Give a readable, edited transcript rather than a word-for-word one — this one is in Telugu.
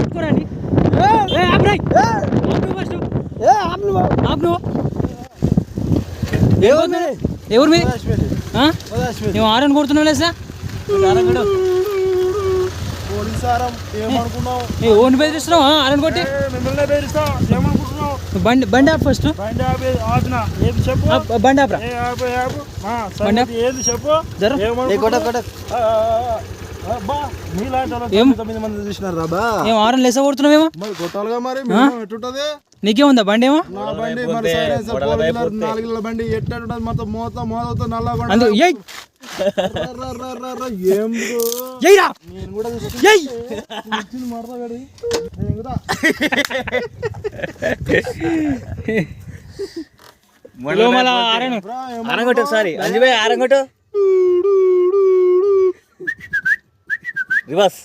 పట్టుకోరండి ఎవరు మీ నువ్వు ఆరని కొడుతున్నావు లేదా ఓన్ బెదిరిస్తున్నావు ఆరని కొట్టి బండి బండి ఆపు ఫస్ట్ బండి ఆపరా ఏం ఆరని లేసా కొడుతున్నావేమో నీకేముందా బండి ఏమో బండి ఎట్లా మొత్తం మోత మోత నల్ల ఆరంగొట్టు ఒకసారి అంజుబాయ్ ఆరంగొట్టు రివర్స్